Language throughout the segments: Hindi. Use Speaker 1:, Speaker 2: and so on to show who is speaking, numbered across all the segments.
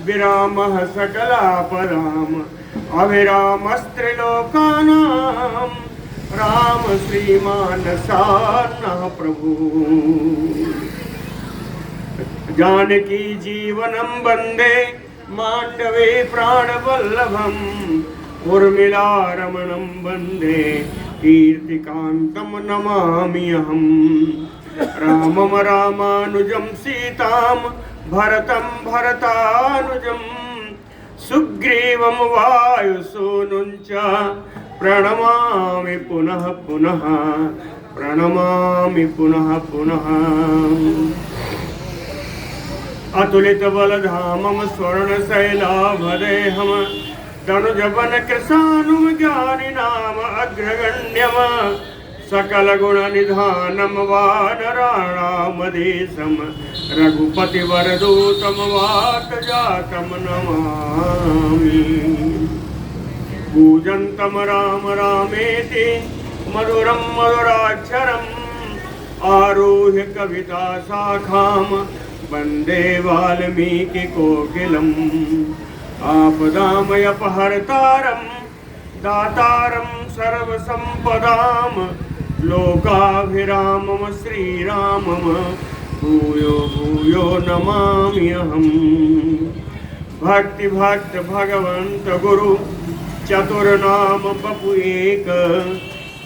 Speaker 1: विरामः सकलापराम अविरामस्त्रिलोकानां राम श्रीमान सान्नः प्रभु। जानकी जीवनं वन्दे मांडवे प्राणवल्लभम् उर्मिला रमणं वन्दे कीर्तिकान्तं नमामि अहम्। रामं रामानुजं सीतां भरतं भरतानुजं सुग्रीवं वायुसूनुं च प्रणमामि पुनः पुनः प्रणमामि पुनः पुनः। अतुलित बलधामं स्वर्णशैलाभदेहं तनुजवन कृशानुम ज्ञानिनाम अग्रगण्यम सकल गुण निधानम वानराणामधीशम रघुपति वरदूतम वात जातम नमामि। पूजन्तम राम रामेति मधुरं मधुराक्षरम् आरुह्य कविता शाखां वन्दे वाल्मीकि कोकिलम्। आपदामयपहर्तारं दातारं सर्वसम्पदां लोकाभिरामं श्रीरामं भूयो भूयो नमामि अहम्। भक्ति भक्त भगवंत गुरु चतुर्नाम बपु एक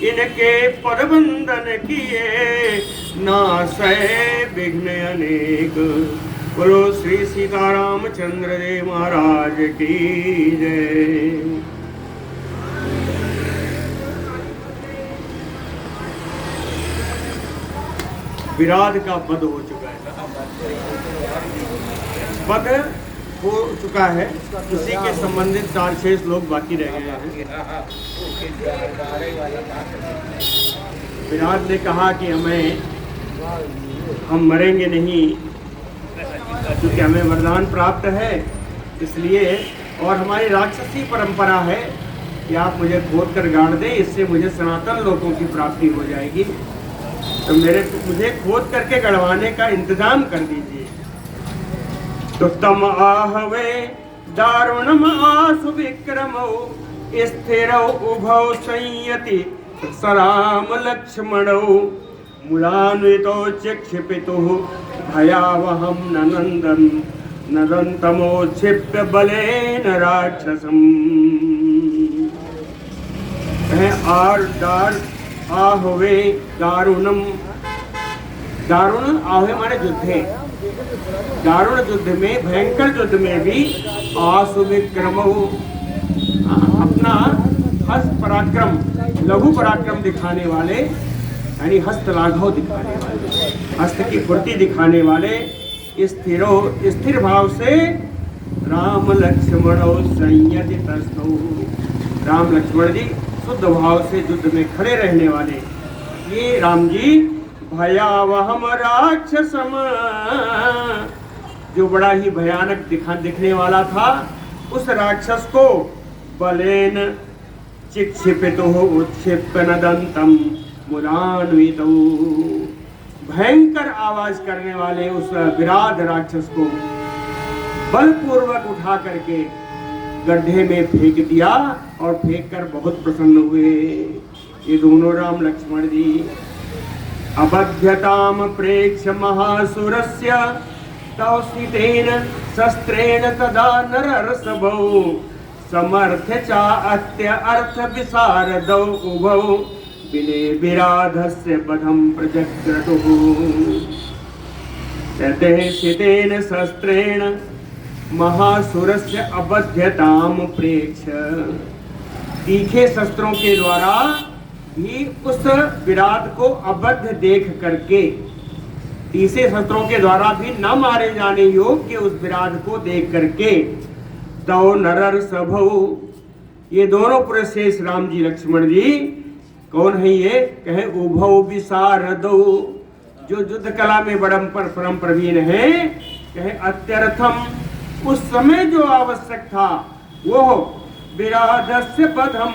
Speaker 1: इनके पदबंदन किए नासै विघ्न अनेक। बोलो श्री सीतारामचंद्र देव महाराज की जय। विराट का वध हो चुका है, वध हो चुका है। उसी के संबंधित 4-6 श्लोक बाकी रह गए हैं। विराट ने कहा कि हम मरेंगे नहीं, क्योंकि हमें वरदान प्राप्त है इसलिए, और हमारी राक्षसी परंपरा है कि आप मुझे खोद कर गाड़ दें, इससे मुझे सनातन लोकों की प्राप्ति हो जाएगी, तो मुझे खोद करके गड़वाने का इंतजाम कर दीजिए। तो तम आहवे दारुणम आसु विक्रमौ स्थिरौ उभौ संयति सराम लक्ष्मणौ मूलान्वितो चक्षिपितुः भयावहं नदन्तमोक्षिप्य बलेन राक्षसम्। आहवे दारुणम, दारुण आहवे माने युद्ध है। दारुण युद्ध में, भयंकर युद्ध में भी आसु विक्रम अपना हस्त पराक्रम, लघु पराक्रम दिखाने वाले, यानी हस्त लाघव दिखाने वाले, हस्त की फुर्ती दिखाने वाले स्थिर भाव से राम लक्ष्मण संयति तस्थौ, राम लक्ष्मण जी शुद्ध भाव से युद्ध में खड़े रहने वाले ये राम जी भयावहम राक्षसम, जो बड़ा ही भयानक दिखने वाला था, उस राक्षस को बलेन चिक्षिपितुः उत्क्षिप्य नदन्तम मूलान्वितौ, भयंकर आवाज करने वाले उस विराट राक्षस को बलपूर्वक उठा करके गड्ढे में फेंक दिया, और फेंक कर बहुत प्रसन्न हुए ये दोनों राम लक्ष्मण जी। अबध्यताम प्रेक्ष्य महासुरस्य तौस्थितेन शस्त्रेण तदा नरर्षभौ समर्थ चा अत्य अर्थ विशारदौ उभौ बिले विराधस्य बधं प्रजग्रतुः। ततः शस्त्रेण महासुरस्य अबध्यताम प्रेक्ष्य, तीखे शस्त्रों के द्वारा भी उस विराट को अबद्ध देख करके, तीखे शस्त्रों के द्वारा भी न मारे जाने योग्य उस विराट को देख करके, तौ नरर्षभौ, ये दोनों पुरुष शेष राम जी लक्ष्मण जी कौन है ये? कहे उभौ विशारदौ, जो युद्ध कला में परम प्रवीण है। कहे अत्यर्थम, उस समय जो आवश्यक था वो विराधस्य बधम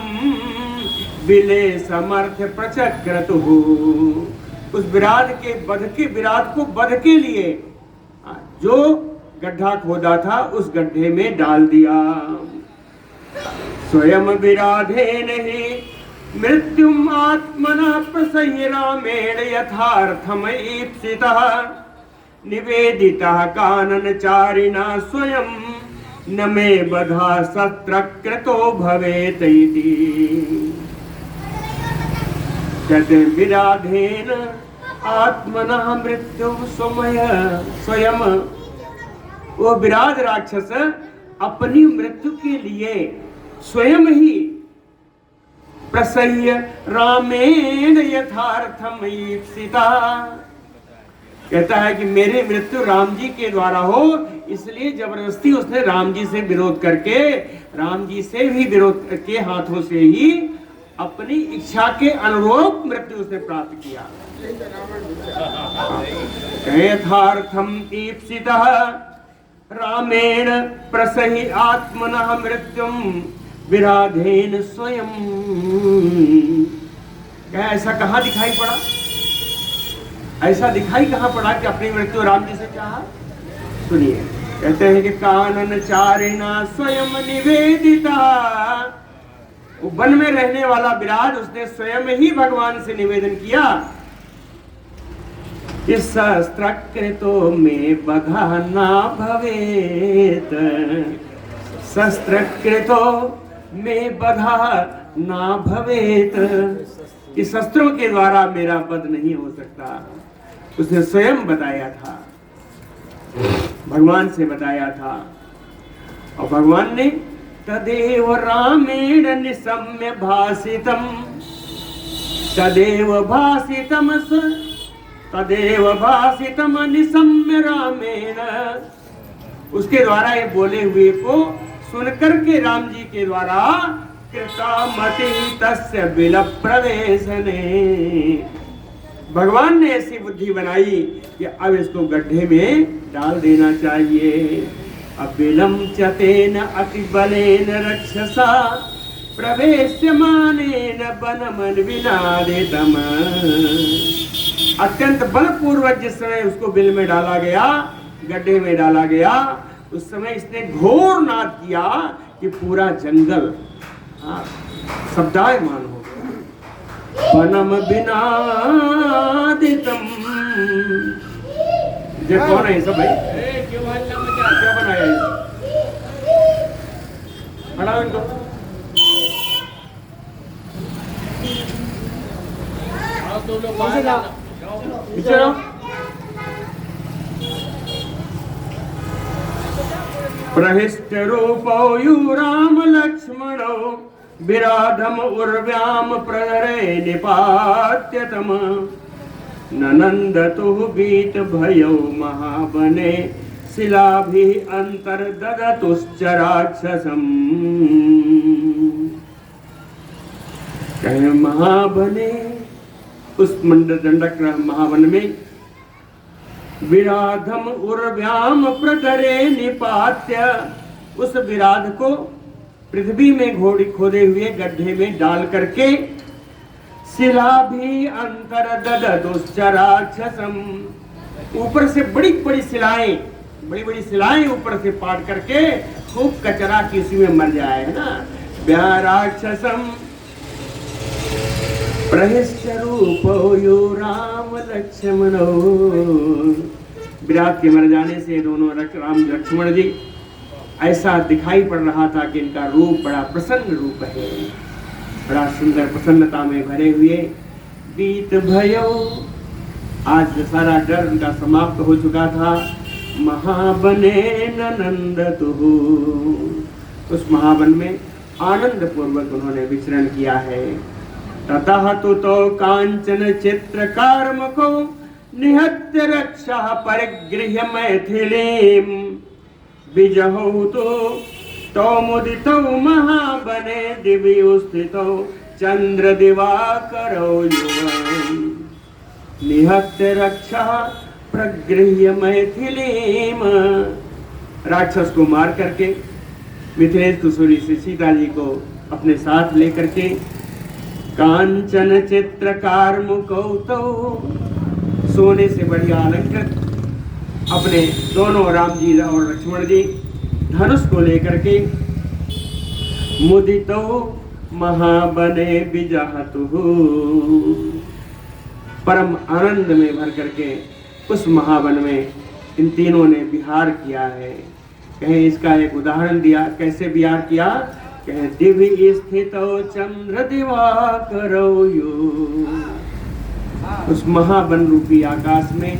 Speaker 1: बिले समर्थ प्रचक्रतुः, उस विराट को वध के लिए जो गड्ढा खोदा था उस गड्ढे में डाल दिया। स्वयं विराधेन ही मृत्युम आत्मनः प्रसह्य रामेण यथार्थमईप्सितः निवेदितः काननचारिणा स्वयं न मे बधा शस्त्रकृतो भवेत् इति। कहते हैं विराधेन आत्मनः मृत्यु स्वयं, वो विराध राक्षस अपनी मृत्यु के लिए स्वयं ही प्रसह्य रामेण यथार्थम ईप्सिता, कहता है कि मेरी मृत्यु राम जी के द्वारा हो, इसलिए जबरदस्ती उसने राम जी से विरोध करके, राम जी से भी विरोध के हाथों से ही अपनी इच्छा के अनुरूप मृत्यु उसने प्राप्त किया। यथार्थम ईप्सितः रामेण प्रसहि आत्मनः मृत्युम विराधेन स्वयं। क्या ऐसा कहाँ दिखाई पड़ा? ऐसा दिखाई कहाँ पड़ा कि अपनी मृत्यु राम जी से चाहा? सुनिए, कहते हैं कि कानन चारिणा स्वयं निवेदिता, वो वन में रहने वाला विराट उसने स्वयं ही भगवान से निवेदन किया, इस शस्त्रकृतो में बधा ना भवेत, शस्त्रकृतो में बधा ना भवेत, कि शस्त्रों के द्वारा मेरा वध नहीं हो सकता। उसने स्वयं बताया था, भगवान से बताया था, और भगवान ने तदेव रामेण निशम्य भासितम, तदेव भासितम निशम्य रामेण, उसके द्वारा ये बोले हुए को सुनकर के राम जी के द्वारा कृतामति तस्य बिल प्रवेशने, भगवान ने ऐसी बुद्धि बनाई कि अब इसको गड्ढे में डाल देना चाहिए। अबिलम चतेन अति बलेन रक्षसा प्रवेश्यमानेन वनमन विनादितम, अत्यंत बलपूर्वक जिस समय उसको बिल में डाला गया, गड्ढे में डाला गया, उस समय इसने घोर नाद किया कि पूरा जंगल शब्दायमान हो गया। वनम विनादितम, ये कौन है सब भाई? क्या बनाया है? हटाओ इनको। पीछे रहो। प्रहिष्ट रूपो यु राम लक्ष्मणो विराधम उर्व्याम प्रहरे निपात्यतम, ननंदतु बीत भयो महावने शिलाभि अंतर ददतुश्च राक्षसम। कहे महावने, उस दंडक महावन में विराधम उर्व्याम प्रधरे निपात्य, उस विराध को पृथ्वी में खोदे हुए गड्ढे में डाल करके शिला भी अंतर ददतुश्च राक्षसम, ऊपर से बड़ी बड़ी शिलाएं ऊपर से पाट करके खूब कचरा की उसी में मर जाए, है ना। व्या राक्षसम प्रहिष्ट रूपो यो राम लक्ष्मणो, विराट के मर जाने से दोनों राम लक्ष्मण जी ऐसा दिखाई पड़ रहा था कि इनका रूप बड़ा प्रसन्न रूप है, बड़ा सुंदर प्रसन्नता में भरे हुए। बीत भयो, आज सारा डर उनका समाप्त हो चुका था। महावने नंदतु, उस महावन में आनंद पूर्वक उन्होंने विचरण किया है। ततः तुतो कांचन चित्रकारमको निहत्य रक्षा परिगृह्य मैथिलीं, विजहौ तो मुदितौ महावने दिव्यो स्थितौ चंद्र दिवाकरौ युवं, निहत्य रक्षा प्रगृह्य मैथिलीं, राक्षस को मार करके मिथिलेश कुशोरी से सीता जी को अपने साथ लेकर के कांचन चित्रकार मुखौ, सोने से बढ़िया अलंकृत अपने दोनों राम जी और लक्ष्मण जी धनुष को लेकर के मुदितो महाबने विजहतु, परम आनंद में भर करके उस महावन में इन तीनों ने विहार किया है। कहें इसका एक उदाहरण दिया, कैसे विहार किया? कहें दिव्य स्थितो चंद्र दिवाकरो यो, उस महावन रूपी आकाश में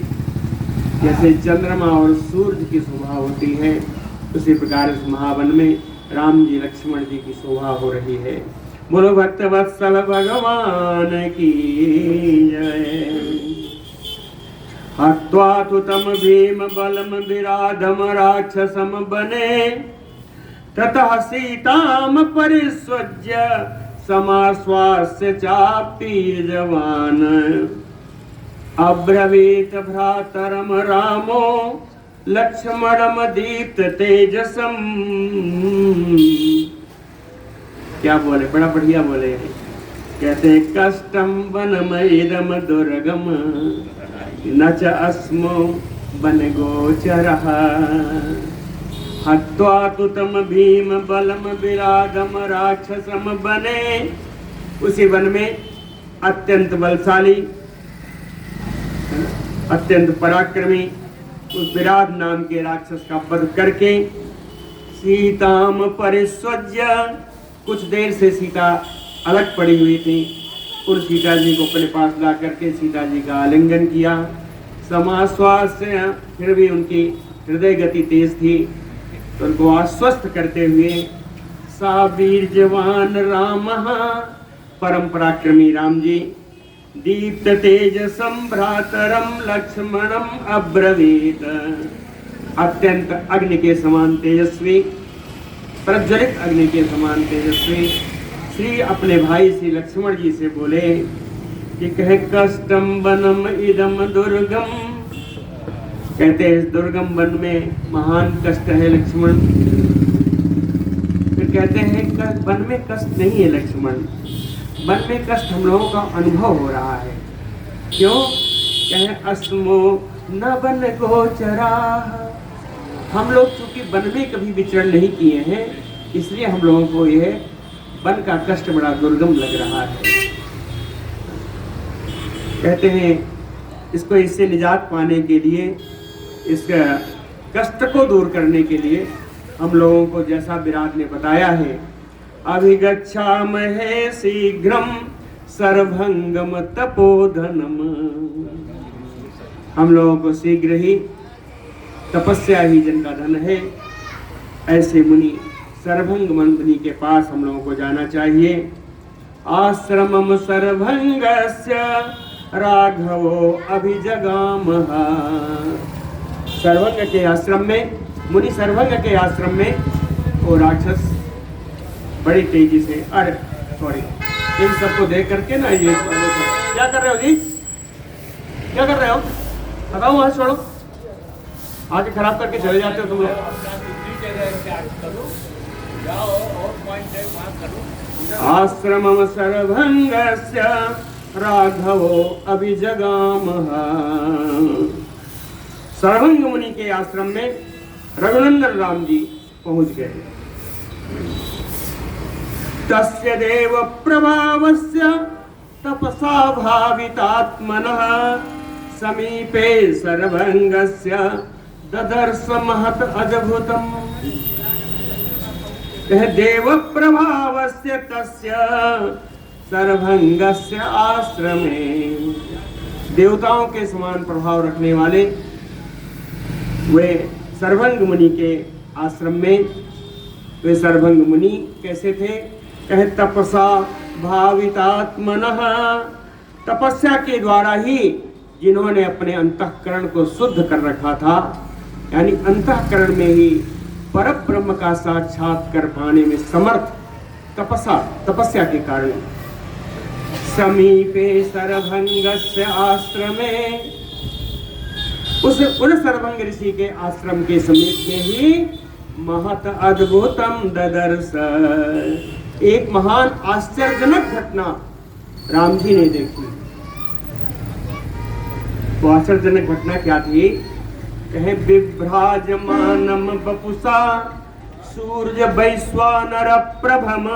Speaker 1: जैसे चंद्रमा और सूर्य की शोभा होती है, उसी प्रकार इस महावन में राम जी लक्ष्मण जी की शोभा हो रही है। बोलो भक्त वत्सल भगवान की जय। हत्वा तु तम भीम बलम विराधम राक्षसम बने, ततः सीताम परिस्वज्य समाश्वास्य चापी जवान, अब्रवीत भ्रातरम रामो लक्ष्मणम दीप्त तेजसम। क्या बोले, बड़ा बढ़िया बोले। कहते कष्टम वनमयिदम दुर्गम न च अस्मो वन गोचरः, हत्वा तु तम भीम बलम विराधम राक्षसम बने, उसी वन में अत्यंत बलशाली अत्यंत पराक्रमी उस विराट नाम के राक्षस का वध करके सीताम परिस्वज्य, कुछ देर से सीता अलग पड़ी हुई थी, उन सीता जी को अपने पास ला करके सीता जी का आलिंगन किया। समाश्वास से, फिर भी उनकी हृदय गति तेज थी, तो उनको आश्वस्त करते हुए सा वीर जवान राम, परम पराक्रमी राम जी, दीप्त तेजसम भ्रातरम लक्ष्मणम अब्रवीत, अत्यंत अग्नि के समान तेजस्वी, प्रज्वलित अग्नि के समान तेजस्वी श्री अपने भाई श्री लक्ष्मण जी से बोले कि कहे कष्टम वनम इदम दुर्गम, कहते हैं इस दुर्गम वन में महान कष्ट है लक्ष्मण। फिर कहते हैं वन में कष्ट नहीं है लक्ष्मण, वन में कष्ट हम लोगों का अनुभव हो रहा है। क्यों? कहे अस्मो न वन गोचरा, हम लोग चूंकि वन में कभी विचरण नहीं किए हैं, इसलिए हम लोगों को यह वन का कष्ट बड़ा दुर्गम लग रहा है। कहते हैं इसको इससे निजात पाने के लिए, इसका कष्ट को दूर करने के लिए हम लोगों को जैसा विराट ने बताया है, अभिगच्छामहे शीघ्रम सर्वभंगम तपोधनम, हम लोगों को शीघ्र ही तपस्या ही जिनका धन है, ऐसे मुनि सर्वभंग मुनि के पास हम लोगों को जाना चाहिए। आश्रमम सर्वभंगस्य राघवो अभिजगामः, सर्वभंग के आश्रम में, मुनि सर्वभंग के आश्रम में वो राक्षस बड़ी तेजी से, अरे सॉरी, इन सबको देख करके ना ये क्या कर रहे हो जी, क्या कर रहे हो बताओ, वहां छोड़ो, आगे खराब करके चले जाते हो तुम लोग। आश्रमम सर्वभंगस्य राघवो अभिजगामः, सर्वभंग मुनि के आश्रम में रघुनंदन राम जी पहुंच गए। तस्य देव प्रभावस्य तपसा भावितात्मनः, समीपे सर्वभंगस्य ददर्श महत अद्भुतम्, देव प्रभावस्य तस्य सर्वभंगस्य आश्रमे, देवताओं के समान प्रभाव रखने वाले वे सर्वभंग मुनि के आश्रम में, वे सर्वभंग मुनि कैसे थे? कहे तपसा भावितात्मनः, तपस्या के द्वारा ही जिन्होंने अपने अंतःकरण को शुद्ध कर रखा था, यानी अंतःकरण में ही पर ब्रह्म का साक्षात्कार पाने में समर्थ, तपस्या के कारण। समीपे सर्वभंगस्य आश्रमे, उन सर्वभंग ऋषि के आश्रम के समीप में ही महत अद्भुतम ददर्श, एक महान आश्चर्यजनक घटना राम जी ने देखी। वो आश्चर्यजनक घटना क्या थी? कहे बिभ्राजमानम बपुसा सूर्य वैश्वानर प्रभम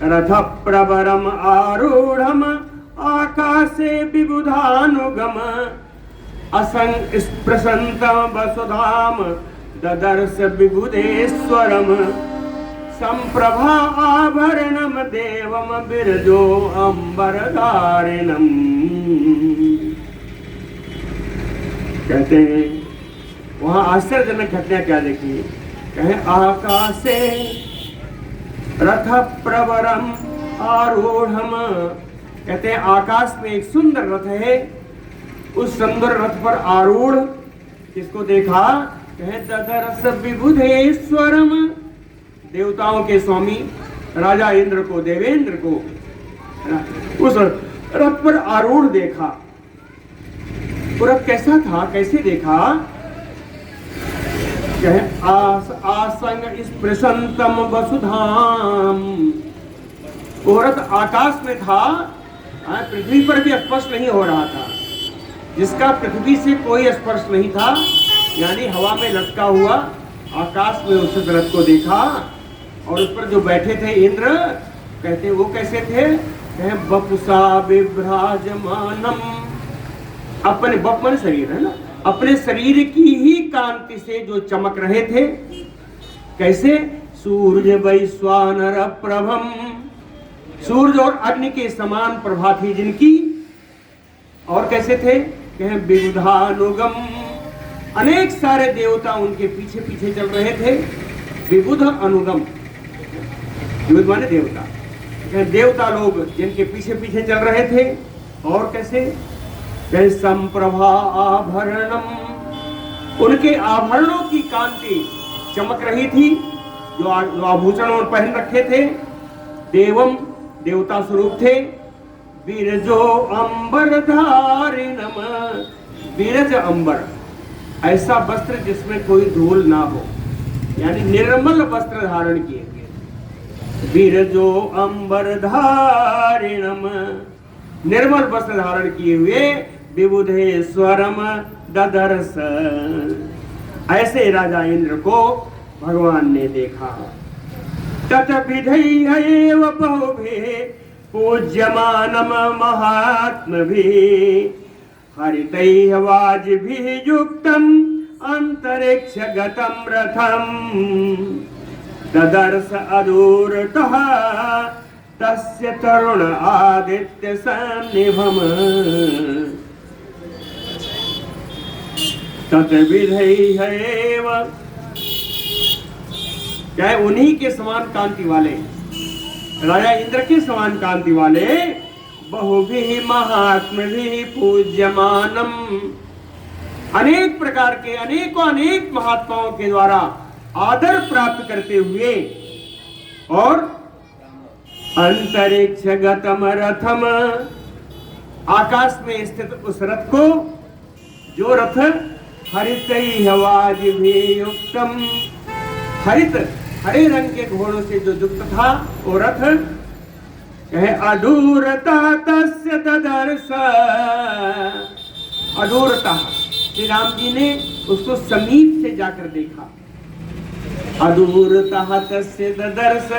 Speaker 1: रथ प्रवरम आरूढ़म आकाशे विबुधानुगम असंग स्पृशंतम वसुधाम ददर्श विबुधेश्वरम संप्रभा आभरणम देवम बिरजो अंबरधारिणम। कहते हैं वहां आश्चर्यजनक घटना क्या देखी। कहे आकाशे रथ प्रवरम आरूढ़म, कहते हैं आकाश में एक सुंदर रथ है, उस सुंदर रथ पर आरूढ़ किसको देखा। कहे ददर्श विबुधेश्वरम, देवताओं के स्वामी राजा इंद्र को, देवेंद्र को उस रथ पर आरूढ़ देखा। वो रथ कैसा था, कैसे देखा। कहे आसंग स्पृशंतम वसुधाम, वो रथ आकाश में था, पृथ्वी पर भी स्पर्श नहीं हो रहा था, जिसका पृथ्वी से कोई स्पर्श नहीं था, यानी हवा में लटका हुआ आकाश में उस रथ को देखा। और उस पर जो बैठे थे इंद्र, कहते वो कैसे थे। कहे बपुसा विभ्राजमानम, अपने बप मन शरीर है ना, अपने शरीर की ही कांति से जो चमक रहे थे। कैसे सूर्य वैश्वानर प्रभम, सूर्य और अग्नि के समान प्रभा थी जिनकी। और कैसे थे। कहे विबुधानुगम, अनेक सारे देवता उनके पीछे पीछे चल रहे थे। विबुध अनुगम, विबुध माने देवता, देवता लोग जिनके पीछे पीछे चल रहे थे। और कैसे। कहे संप्रभा आभरणम, उनके आभरणों की कांति चमक रही थी, जो आभूषण पहन रखे थे। देवम, देवता स्वरूप थे। बीरजो अंबर धारिणम, बीरज अंबर, ऐसा वस्त्र जिसमें कोई धूल ना हो, यानी निर्मल वस्त्र धारण किए हुए। बीरजो अंबर धारिणम, निर्मल वस्त्र धारण किए हुए। विबुधेश्वरम ददर्श, ऐसे राजा इंद्र को भगवान ने देखा। तत विधेय बहुभि पूज्यमानम महात्मभिः हरितैः वाजिभिः युक्तम् अंतरिक्ष गतं रथम् ददर्श अदूरतः तस्य तरुण आदित्य सन्निभम् तद्विधैः। क्या उन्हीं के समान कांति वाले, राजा इंद्र के समान कांति वाले, बहुभिः महात्मभिः पूज्यमानम, अनेक प्रकार के अनेक महात्माओं के द्वारा आदर प्राप्त करते हुए। और अंतरिक्ष गतम रथम, आकाश में स्थित उस रथ को, जो रथ हरितैः वाजिभिः युक्तम, हरित हरे रंग के घोड़ों से जो युक्त था वो रथ। कहे अदूरता तस्य ददर्श, अदूरता, श्री राम जी ने उसको समीप से जाकर देखा। अदूरता तस्य ददर्श,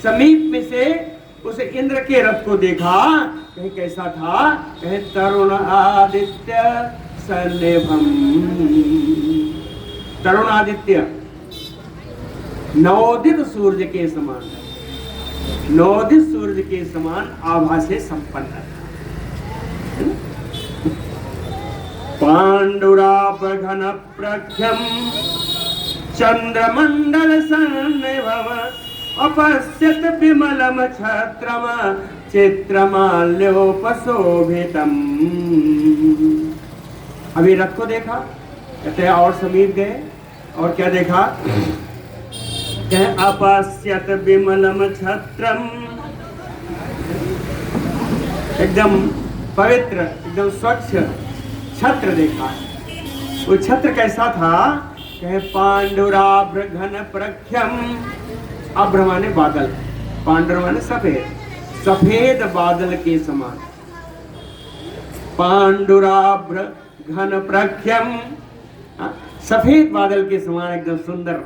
Speaker 1: समीप में से उस इंद्र के रथ को देखा। कहे कैसा था। कहे तरुण आदित्य सन्निभम, तरुण आदित्य नवोदित सूर्य के समान, नवोदित सूर्य के समान आभा से संपन्न था। पांडुराप घन प्रख्यम चंद्रमंडल सन्निभम अपश्यत विमलम छत्रम चित्रमाल्योपशोभितम। अभी रथ को देखा, कहते हैं और समीप गए और क्या देखा। अपश्यत विमलम छत्रम, एकदम पवित्र, एकदम स्वच्छ छत्र देखा। वो छत्र कैसा था। कहे पांडुराभ्र घन प्रख्यम, अभ्र माने बादल, पांडुर माने सफेद, सफेद बादल के समान। पांडुराभ्र घन प्रख्यम हाँ, सफेद बादल के समान एकदम सुंदर,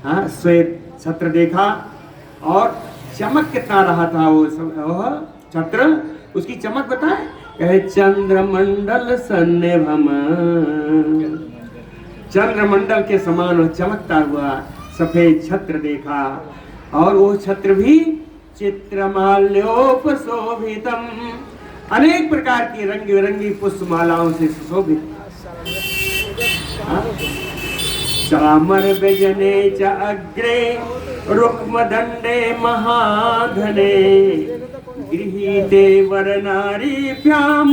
Speaker 1: हाँ, श्वेत छत्र देखा। और चमक कितना रहा था वह छत्र, उसकी चमक बताए, कहे चंद्रमंडल सन्निभम, चंद्रमंडल के समान वह चमकता हुआ सफेद छत्र देखा। और वो छत्र भी चित्रमाल्योपशोभितम, अनेक प्रकार की रंग बिरंगी पुष्पमालाओं से सुशोभित। चामर व्यजने च अग्रे रुक्मदंडे महाघने, गृहीते वरनारीभ्याम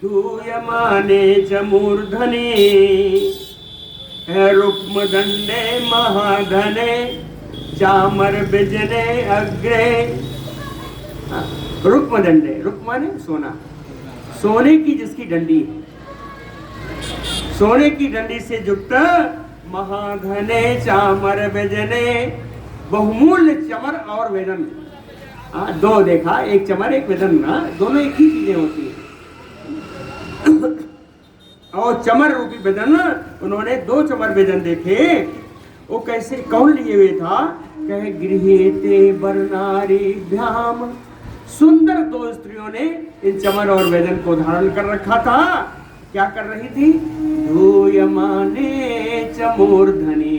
Speaker 1: दूयमाने च मूर्धने। रुक्मदंडे महाघने चामर व्यजने अग्रे। रुक्मदंडे, रुक्म माने सोना, सोने की जिसकी डंडी, सोने की डंडी से युक्त महाघने चामर व्यजने, बहुमूल्य चमर और वेदन। दो देखा, एक चमर एक वेदन ना, दोनों एक ही चीजें होती है। और चमर रूपी वेदन, उन्होंने दो चमर वेदन देखे। वो कैसे, कौन लिए हुए था, कहे गृहीते वरनारीभ्याम, सुंदर दो स्त्रियों ने इन चमर और वेदन को धारण कर रखा था। क्या कर रही थी, धूयमाने च मूर्धनि,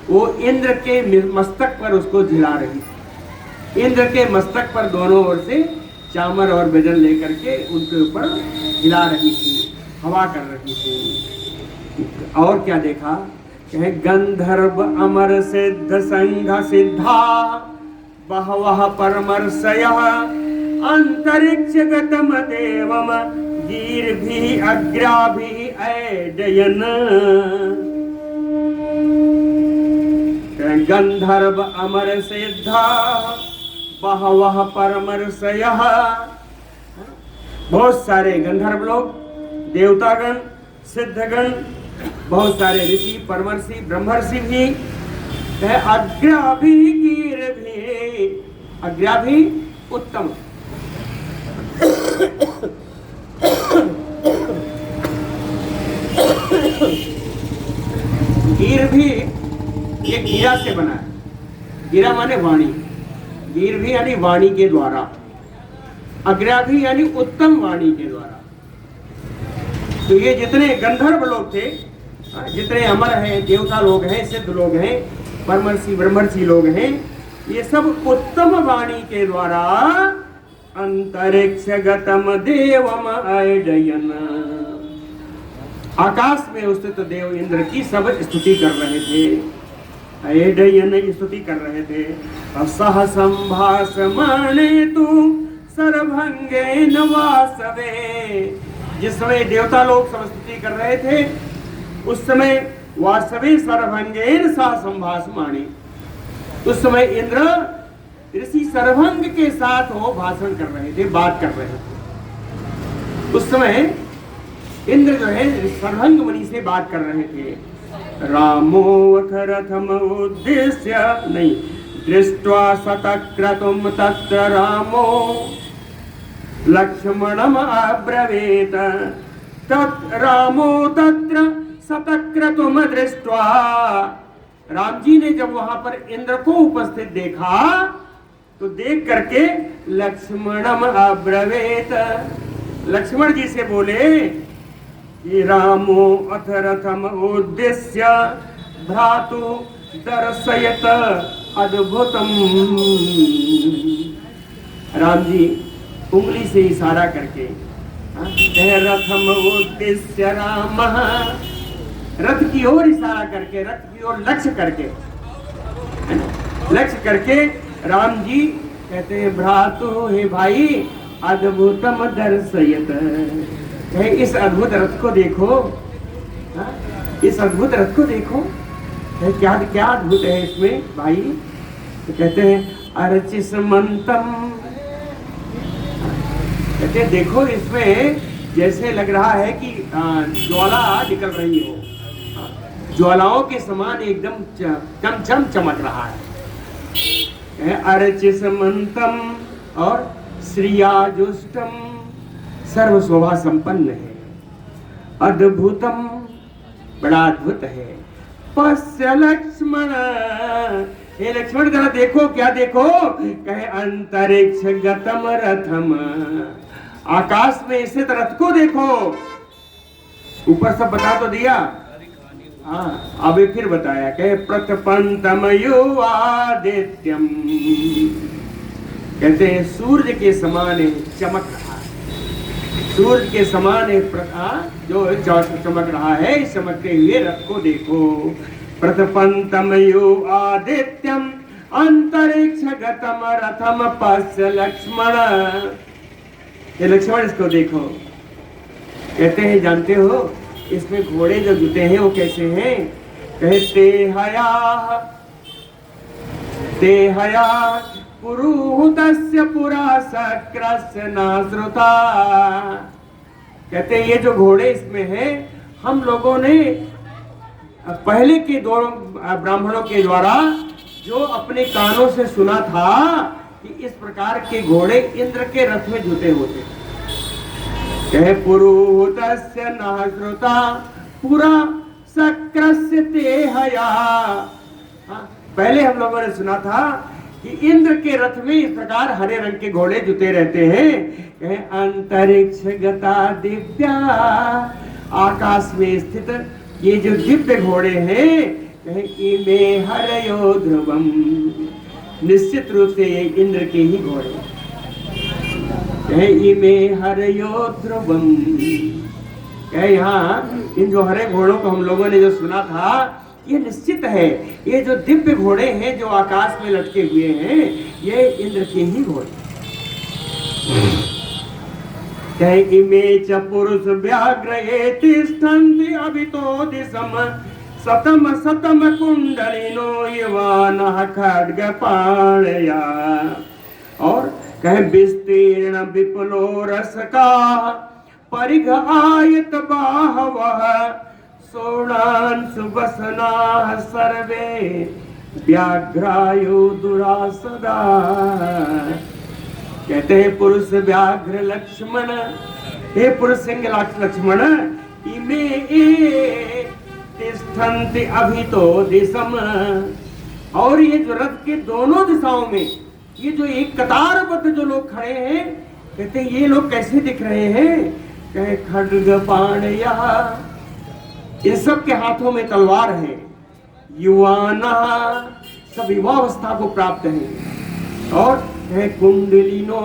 Speaker 1: वो इंद्र के मस्तक पर उसको झिला रही थी। इंद्र के मस्तक पर दोनों ओर से चामर और वेदन लेकर के उनके ऊपर हिला रही थी, हवा कर रही थी। और क्या देखा, कहे गंधर्व अमर सिद्ध संघ सिद्धा, बहवः परमर्षयः अंतरिक्ष गतम देवम, गीर्भिः अग्राभिः ऐडयन्। गंधर्व अमर सिद्धा बहवः परमर्षयः, बहुत सारे गंधर्व लोग, देवतागण, सिद्धगण, बहुत सारे ऋषि, परमर्षि, ब्रह्मर्षि भी, अग्राभि गीर्भि, अग्राभि उत्तम, गिर भी ये गिरा से बना है। गिरा माने वाणी, गिर भी यानी वाणी के द्वारा, अग्राभि यानी उत्तम वाणी के द्वारा। तो ये जितने गंधर्व लोग थे, जितने अमर हैं, देवता लोग हैं, सिद्ध लोग हैं, परमर्षि ब्रह्मर्षि लोग हैं, ये सब उत्तम वाणी के द्वारा अंतरिक्ष गतम देवम ऐडयन्, आकाश में स्थित देव इंद्र की सब स्तुति कर रहे थे। ऐडयन् स्तुति कर रहे थे। सह संभाषमाणे तु सर्वभंगेन वासवे, जिस समय देवता लोग सब स्तुति कर रहे थे, उस समय वासवे सर्वभंगेन सह संभाषमाणे, उस समय इंद्र ऋषि सर्वभंग के साथ वो भाषण कर रहे थे, बात कर रहे थे। उस समय इंद्र जो है सर्वभंग मुनि से बात कर रहे थे। रामोऽथ रथम उद्देश्य, नहीं, दृष्ट्वा सतक्रतुम तत्र रामो लक्ष्मणम अब्रवीत, तत् रामो तत्र सतक्रतुम दृष्ट्वा। राम जी ने जब वहां पर इंद्र को उपस्थित देखा तो देख करके लक्ष्मणम अब्रवीत, लक्ष्मण जी से बोले कि रामो अथ रथम उद्देश्य भ्रातु दर्शयत अद्भुतम। राम जी उंगली से इशारा करके, रथम उद्देश्य राम, रथ की ओर इशारा करके, रथ की ओर लक्ष्य करके, लक्ष्य करके राम जी कहते हैं भ्रातु, हे भाई, अद्भुतम दर्शयत, इस अद्भुत रथ को देखो, इस अद्भुत रथ को देखो, क्या क्या अद्भुत है इसमें भाई। तो कहते हैं अर्चिस्मंतम, कहते हैं देखो इसमें जैसे लग रहा है कि ज्वाला निकल रही हो, ज्वालाओं के समान एकदम चमचम चमक रहा है। अर्चिस्मंतम और श्रियाजुष्टम, सर्व शोभा संपन्न है। अद्भुतम बड़ा अद्भुत है। पश्य लक्ष्मण, हे लक्ष्मण जरा देखो, क्या देखो? कहे अंतरिक्ष गतम रथम, आकाश में स्थित रथ को देखो। ऊपर सब बता तो दिया, हाँ अभी फिर बताया। कहे प्रतपंतम युवादित्यम, कहते हैं सूर्य के समान चमक रहा है, सूर्य के समान जो चमक रहा है, इस चमकते हुए रथ को देखो। प्रतपंतम युवादित्यम अंतरिक्ष गतम रथम पश्य लक्ष्मण, ये लक्ष्मण इसको देखो। कहते हैं जानते हो इसमें घोड़े जो जुटे हैं वो कैसे हैं? कहते हया पुरुहूतस्य पुरा सक्रस्य नाश्रुता, कहते हैं ये जो घोड़े इसमें हैं, हम लोगों ने पहले के दो ब्राह्मणों के द्वारा जो अपने कानों से सुना था कि इस प्रकार के घोड़े इंद्र के रथ में जुटे होते। कहे पुरुहूतस्य नाश्रुता पुरा सक्रस्य ते हया, पहले हम लोगों ने सुना था कि इंद्र के रथ में इस प्रकार हरे रंग के घोड़े जुटे रहते हैं। कहे अंतरिक्ष गता दिव्या, आकाश में स्थित ये जो दिव्य घोड़े हैं, कहे इमे हरयो ध्रुवम, निश्चित रूप से ये इंद्र के ही घोड़े। कहे इमे हरयो ध्रुवम, कहे यहाँ इन जो हरे घोड़ों को हम लोगों ने जो सुना था, ये निश्चित है ये जो दिव्य घोड़े हैं जो आकाश में लटके हुए हैं, ये इंद्र के ही घोड़े। कहे इमे च पुरुष व्याघ्र ये तिष्ठन्ति अभितो दिशम सतम सतम कुंडलिनो युवानः खड्ग पाणया, और कहे विस्तीर्ण विपुलो रसका परिघ आयत बाहवः सोणांशुवसनाः सर्वे व्याघ्रायो दुरासदा। कहते हैं पुरुष व्याघ्र लक्ष्मण, हे पुरुष सिंह लक्ष्मण, इमे तिष्ठन्ति अभितो दिशम, और ये जो रथ के दोनों दिशाओं में ये जो एक कतारबद्ध जो लोग खड़े हैं, कहते हैं ये लोग कैसे दिख रहे हैं? कहे खड्ग पाणया, इन सब के हाथों में तलवार है। युवाना, सब युवावस्था को प्राप्त है। और कहे कुंडलिनो,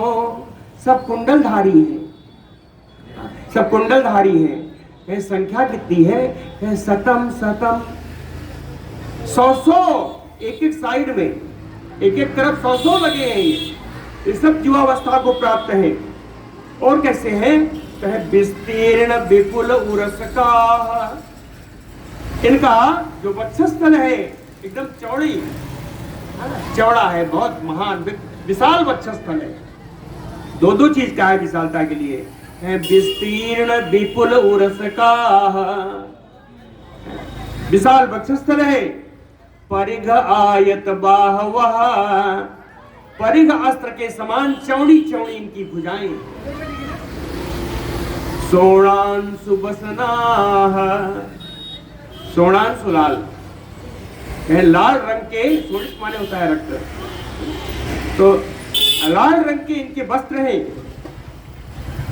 Speaker 1: सब कुंडलधारी हैं, सब कुंडलधारी हैं। कहे संख्या कितनी है? कहे सतम सतम, 100 एक एक साइड में, एक एक तरफ 100 लगे हैं। ये सब युवावस्था को प्राप्त है। और कैसे हैं? कहे विस्तीर्ण विपुल उरसका, इनका जो वक्षस्थल है एकदम चौड़ा है, बहुत महान विशाल वक्षस्थल है। दो चीज का है विशालता के लिए, विस्तीर्ण विपुल उरसका, विशाल वक्षस्थल है। परिघ आयत बाहवः, परिघ अस्त्र के समान चौड़ी चौड़ी इनकी भुजाएं। सोणांशु वसनाः, सोणांशु लाल, लाल रंग के, सोनिक माने होता है रक्त, तो लाल रंग के इनके वस्त्र हैं।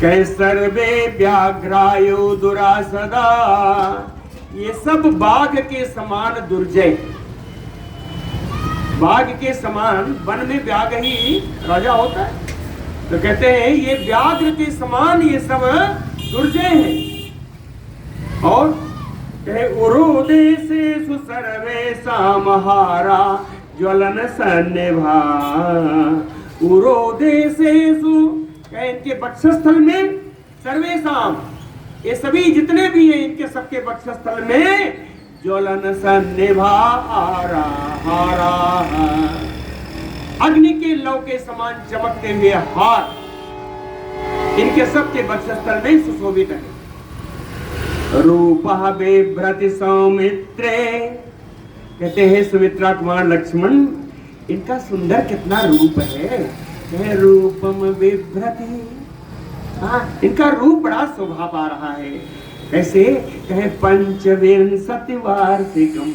Speaker 1: कहे सर्वे व्याघ्रायो दुरासदा, ये सब बाघ के समान दुर्जय, बाघ के समान, वन में व्याघ ही राजा होता है, तो कहते हैं ये व्याघ्र के समान ये सब दुर्जय हैं। और कहे उरोदेशेषु सर्वेषामहारा ज्वलन सन्निभा, उरोदेशेषु, कहे इनके वक्षस्थल में सर्वेषाम, ये सभी जितने भी हैं इनके सबके वक्षस्थल में ज्वलन सन्निभा आरा हारा, अग्नि के लौ के समान चमकते हुए हार इनके सबके वक्षस्थल में सुशोभित है। रूपः बिभ्रति सौमित्रे, कहते हैं सुमित्रा कुमार लक्ष्मण, इनका सुंदर कितना रूप है। रूपम बिभ्रति, इनका रूप बड़ा शोभा पा रहा है। कैसे? कहे पंचविंशति वार्षिकम।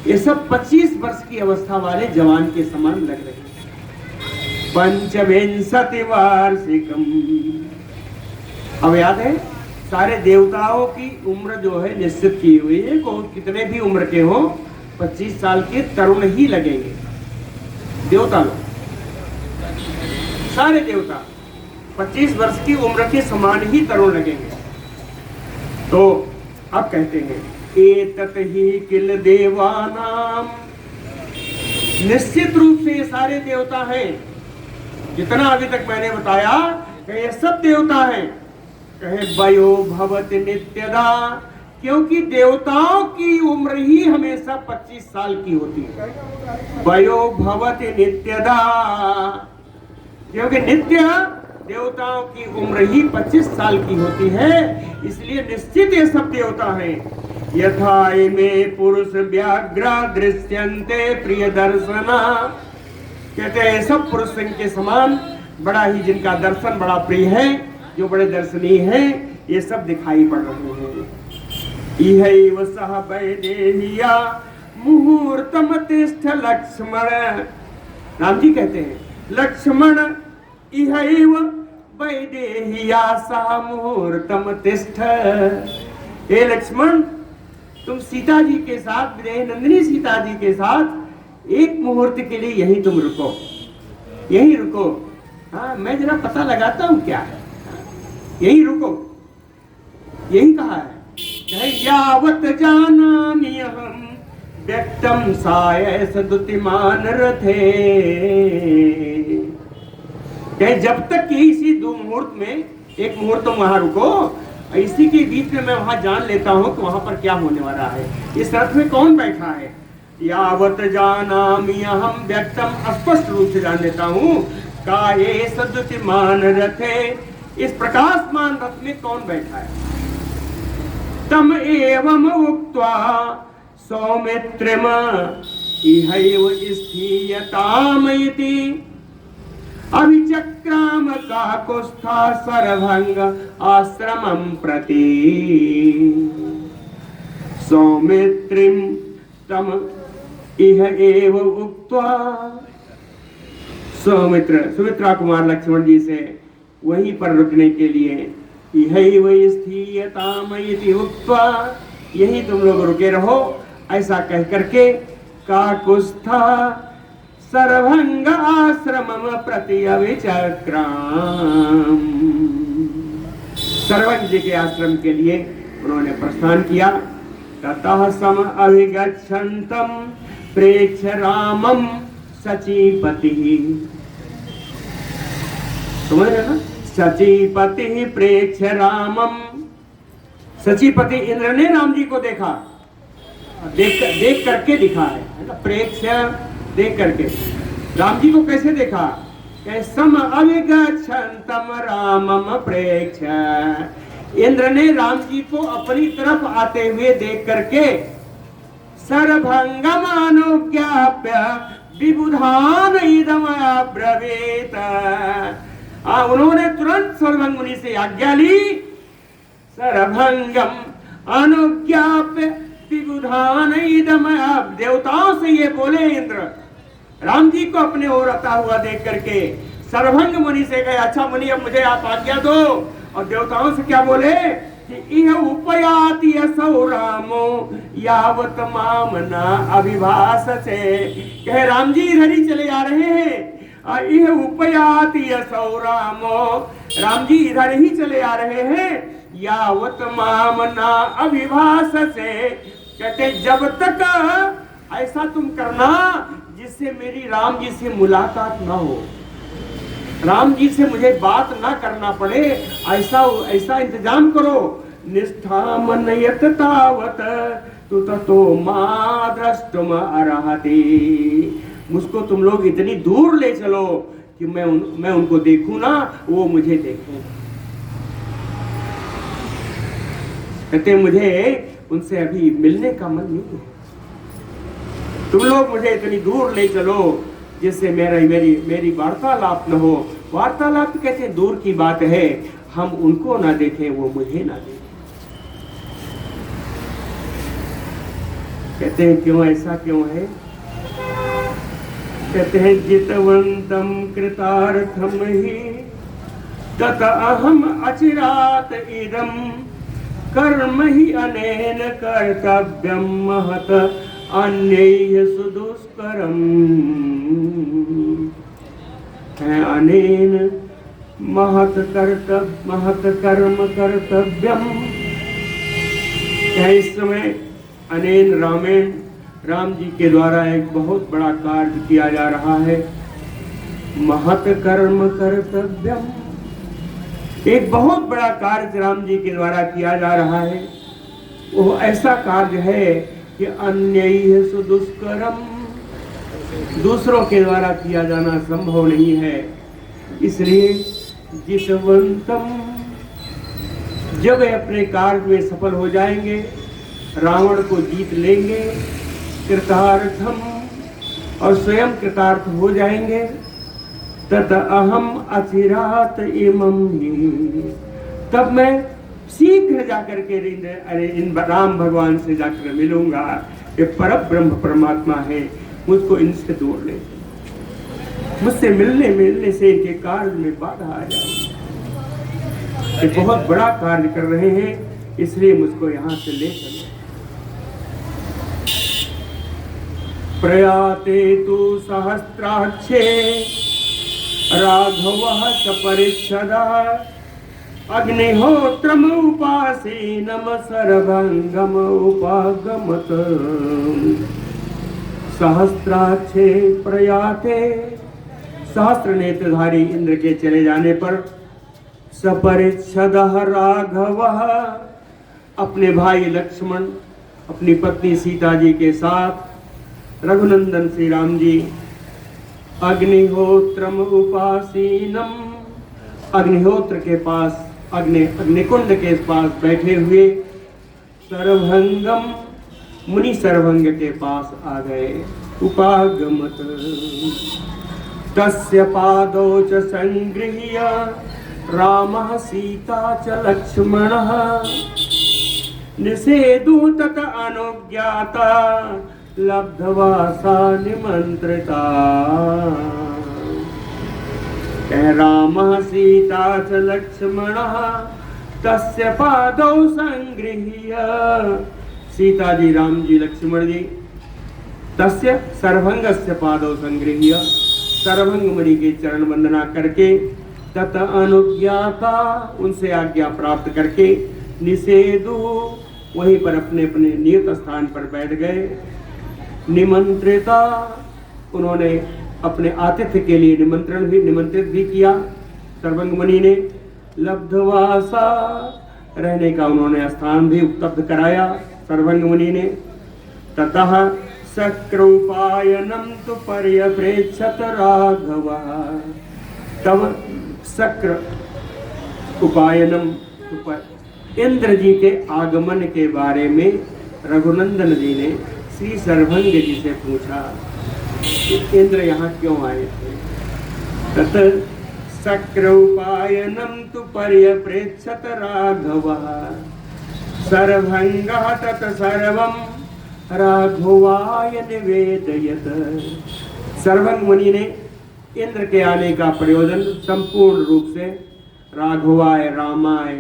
Speaker 1: ये सब 25 वर्ष की अवस्था वाले जवान के समान लग रहे हैं। पंचविंशति वार्षिकम। अब याद है, सारे देवताओं की उम्र जो है निश्चित की हुई है, को कितने भी उम्र के हो 25 साल के तरुण ही लगेंगे। देवता लोग, सारे देवता 25 वर्ष की उम्र के समान ही तरुण लगेंगे। तो अब कहते हैं एतत ही किल देवानाम। निश्चित रूप से ये सारे देवता हैं, जितना अभी तक मैंने बताया कि ये सब देवता हैं। कहे वयो भवति नित्यदा, क्योंकि देवताओं की उम्र ही हमेशा 25 साल की होती है। वयो भवति नित्यदा, क्योंकि नित्य देवताओं की उम्र ही 25 साल की होती है, इसलिए निश्चित ये सब देवता हैं। यथा में पुरुष व्याघ्रा दृश्यन्ते प्रिय दर्शना। कहते हैं सब पुरुष के समान बड़ा ही जिनका दर्शन बड़ा प्रिय है, जो बड़े दर्शनीय हैं, ये सब दिखाई पड़ रहे हैं। इहैव सह वैदेह्या मुहूर्तम तिष्ठ लक्ष्मण। राम जी कहते हैं लक्ष्मण इहैव वैदेह्या सह मुहूर्तम तिष्ठ। हे लक्ष्मण, तुम सीता जी के साथ, नंदिनी सीता जी के साथ एक मुहूर्त के लिए यही तुम रुको, यही रुको। हाँ, मैं जरा पता लगाता हूँ क्या है, यही रुको, यही कहा है। यावत जानामि अहं व्यक्तम साय सदुतिमान रथे। जब तक कि इसी 2 मुहूर्त में, एक मुहूर्त तुम वहां रुको, इसी के बीच में मैं वहां जान लेता हूँ कि वहां पर क्या होने वाला है, इस रथ में कौन बैठा है। यावत जानामि अहं व्यक्तम, स्पष्ट रूप से जान लेता हूँ, काये सदुतिमान रथे, इस प्रकाशमान रथ में कौन बैठा है। तम एवं उक्त्वा सौमित्रिम इहैव स्थीयताम इति अभिचक्राम काकुत्स्था सरभंग आश्रमं प्रति। सौमित्रिम तम इह एव उक्त्वा, सुमित्रा कुमार लक्ष्मण जी से वहीं पर रुकने के लिए इहैव स्थीयताम इति उक्त्वा, यही तुम लोग रुके रहो, ऐसा कह करके काकुत्स्था सरभंग आश्रमम प्रति अभिचक्राम, सरभंग जी के आश्रम के लिए उन्होंने प्रस्थान किया। ततः सम अभिगच्छन्तम प्रेक्ष्य रामम सचीपति। समझ रहे ना, सचीपति प्रेक्ष्य रामम। सचीपति इंद्र ने राम जी को देखा, देख करके दिखा है ना, प्रेक्ष्य देख करके। राम जी को कैसे देखा? सम अभिगच्छन्तम रामम प्रेक्ष्य। इंद्र ने राम जी को अपनी तरफ आते हुए देख करके सरभंगम अनुज्ञाप्य विबुधान इदम अब्रवीत। उन्होंने तुरंत सरभंग मुनि से आज्ञा ली। सरभंगम अनुज्ञाप्य विबुधान इदम, देवताओं से ये बोले इंद्र, राम जी को अपने ओर आता हुआ देख करके सरभंग मुनि से कहे, अच्छा मुनि अब मुझे आप आज्ञा दो। और देवताओं से क्या बोले कि इह उपयाति असौ रामो यावत माम न अभिभाषते। कहे राम जी इधर ही चले आ रहे हैं। इह उपयाति असौ रामो, राम जी इधर ही चले आ रहे हैं। यावत माम न अभिभाषते, कहते जब तक ऐसा तुम करना जिससे मेरी राम जी से मुलाकात ना हो, राम जी से मुझे बात ना करना पड़े, ऐसा इंतजाम करो। निष्ठा मनयत तावत तु ततो मा द्रष्टुम अर्हति। मुझको तुम लोग इतनी दूर ले चलो कि मैं उनको देखूं ना, वो मुझे देखूं। कहते मुझे उनसे अभी मिलने का मन नहीं है, तुम लोग मुझे इतनी दूर ले चलो जिससे मेरी वार्तालाप न हो। वार्तालाप कहते हैं दूर की बात है, हम उनको ना देखें, वो मुझे ना देखें। कहते हैं क्यों, ऐसा क्यों है? कहते हैं जितवंतम कृतार्थम ही तत अहम अचिरात इदम कर्म ही अनेन कर्तव्यम महत अन्यैः सुदुष्करम। अनेन महत कर्म कर्तव्यम। इस समय अनेन रामेण, राम जी के द्वारा एक बहुत बड़ा कार्य किया जा रहा है। महत कर्म कर्तव्यम, एक बहुत बड़ा कार्य राम जी के द्वारा किया जा रहा है। वो ऐसा कार्य है कि अन्यैः सुदुष्करम, दूसरों के द्वारा किया जाना संभव नहीं है। इसलिए जितवंतम, जब वे अपने कार्य में सफल हो जाएंगे, रावण को जीत लेंगे, कृतार्थम, और स्वयं कृतार्थ हो जाएंगे, तत अहम अचिरात इमं ही, तब मैं शीघ्र जाकर के इन राम भगवान से जाकर मिलूंगा। ये परब्रह्म परमात्मा है, मुझको इनसे दूर ले, मुझसे मिलने से इनके कार्य में बाधा आ जाए। ये बहुत बड़ा कार्य कर रहे हैं, इसलिए मुझको यहाँ से ले चलो। प्रयाते तु सहस्राक्षे राघवः सपरिच्छदः अग्निहोत्रम उपासीनम सरभंगम उपागमत। सहस्राक्षे प्रयाते, सहस्त्र नेत्रधारी इंद्र के चले जाने पर, सपरिच्छदः राघवः, अपने भाई लक्ष्मण, अपनी पत्नी सीता जी के साथ रघुनंदन श्री राम जी अग्निहोत्रम उपासीनम, अग्निहोत्र के पास, अग्निकुंड के पास बैठे हुए, सरभंगम, मुनि सरभंग के पास आ गए। उपागमत तस्य पादौ च संगृह्य रामः सीता च लक्ष्मणः निषेधु तत अनुज्ञाता लब्ध्वा सा निमंत्रिता। रामः सीता च लक्ष्मणः तस्य पादौ संगृह्य, सीता जी, राम जी, लक्ष्मण जी, तस्य सर्वभंगस्य पादौ संगृह्य, सर्वभंग मुनि के चरण वंदना करके, तत अनुज्ञाता, उनसे आज्ञा प्राप्त करके, निषेधु, वहीं पर अपने अपने नियत स्थान पर बैठ गए। निमंत्रिता, उन्होंने अपने आतिथ्य के लिए निमंत्रित भी किया सर्वभंग मुनि ने। लब्धवासा, रहने का उन्होंने स्थान भी उपलब्ध कराया सर्वभंग मुनि ने। ततः शक्रोपायनम तु पर्यप्रेक्षत राघवः, तब शक्र उपायनम, इंद्र जी के आगमन के बारे में रघुनंदन जी ने श्री सर्वभंग जी से पूछा कि इंद्र यहाँ क्यों आए थे। तत शक्र उपायनम तु पर्यप्रेक्षत राघवः सर्वभंगः तत सर्वम राघवाय निवेदयत। सर्वभंग मुनि ने इंद्र के आने का प्रयोजन संपूर्ण रूप से राघवाय, रामाय,